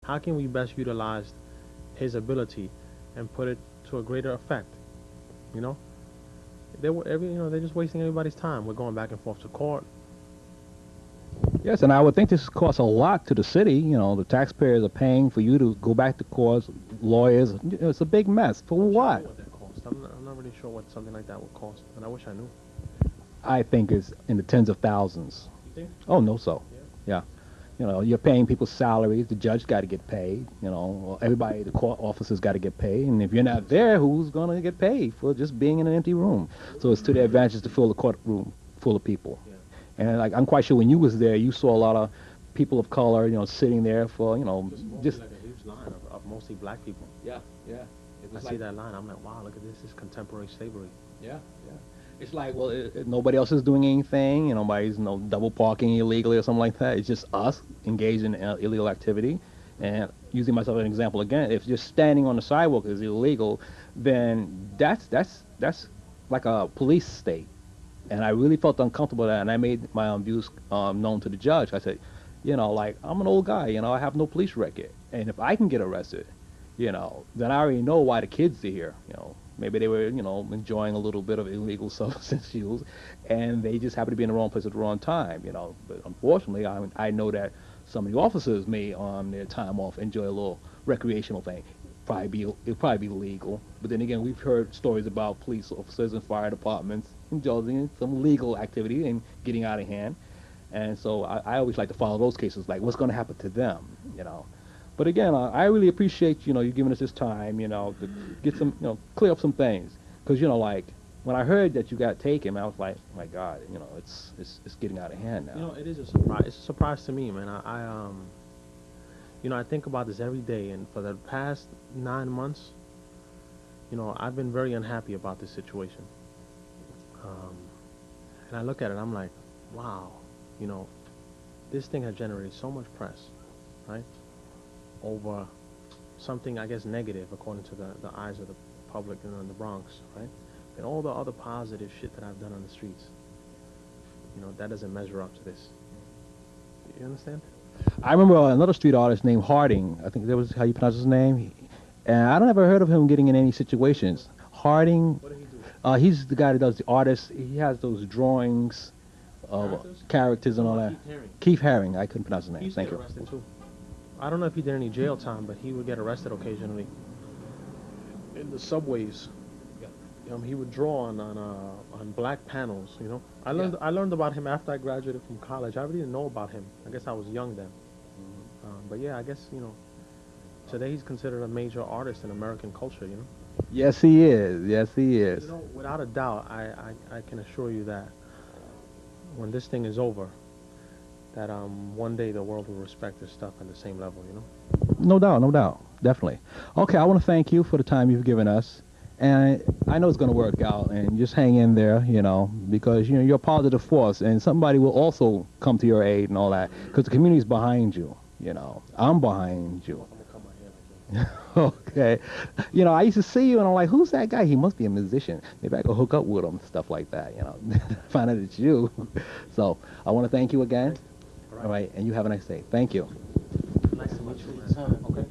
How can we best utilize his ability and put it to a greater effect? You know, they're just wasting everybody's time. We're going back and forth to court. Yes, and I would think this costs a lot to the city. The taxpayers are paying for you to go back to court, lawyers. It's a big mess. For I what? know what that costs. I'm not really sure what something like that would cost, and I wish I knew. I think it's in the tens of thousands. You think? Oh, no, so. Yeah. Yeah. You're paying people's salaries. The judge got to get paid. Everybody, the court officers got to get paid. And if you're not there, who's going to get paid for just being in an empty room? So it's to their advantage to fill the courtroom full of people. Yeah. And I'm quite sure when you was there, you saw a lot of people of color, sitting there for, Just like a huge line of mostly black people. Yeah, yeah. I see that line. I'm like, wow, look at this. This is contemporary slavery. Yeah, yeah. It's like, well, nobody else is doing anything. Nobody's double parking illegally or something like that. It's just us engaged in illegal activity. And using myself as an example again, if just standing on the sidewalk is illegal, then that's like a police state. And I really felt uncomfortable with that, and I made my views known to the judge. I said, like, I'm an old guy, I have no police record. And if I can get arrested, then I already know why the kids are here, Maybe they were, enjoying a little bit of illegal substance use, and they just happened to be in the wrong place at the wrong time, But unfortunately, I know that some of the officers may, on their time off, enjoy a little recreational thing. It'll probably be legal. But then again, we've heard stories about police officers and fire departments indulging some legal activity and getting out of hand. And so I always like to follow those cases, like what's going to happen to them, But again, I really appreciate, you giving us this time, to get some, clear up some things. Because, like, when I heard that you got taken, I was like, oh my God, it's getting out of hand now. It is a surprise. It's a surprise to me, man. I think about this every day, and for the past 9 months, I've been very unhappy about this situation. And I look at it, I'm like, wow, this thing has generated so much press, right? Over something, I guess, negative according to the eyes of the public in the Bronx, right? And all the other positive shit that I've done on the streets, that doesn't measure up to this. You understand? I remember another street artist named Harding. I think that was how you pronounce his name. And I don't ever heard of him getting in any situations. Harding. What did he do? He's the guy that does the artists. He has those drawings of characters and all that. Keith Haring. Keith Haring. I couldn't pronounce his name. He used Thank to get you. arrested too. I don't know if he did any jail time, but he would get arrested occasionally in the subways. He would draw on black panels. I learned about him after I graduated from college. I really didn't know about him. I guess I was young then. But yeah, I guess today he's considered a major artist in American culture. Yes, he is. Yes, he is. Without a doubt, I can assure you that when this thing is over, that one day the world will respect this stuff at the same level. No doubt, no doubt. Definitely. Okay, I want to thank you for the time you've given us. And I know it's going to work out, and just hang in there, because, you're a positive force, and somebody will also come to your aid and all that, because the community's behind you, I'm behind you. Okay. I used to see you, and I'm like, who's that guy? He must be a musician. Maybe I go hook up with him, stuff like that, find out it's you. So I want to thank you again. All right, and you have a nice day. Thank you. Nice to meet you. Okay.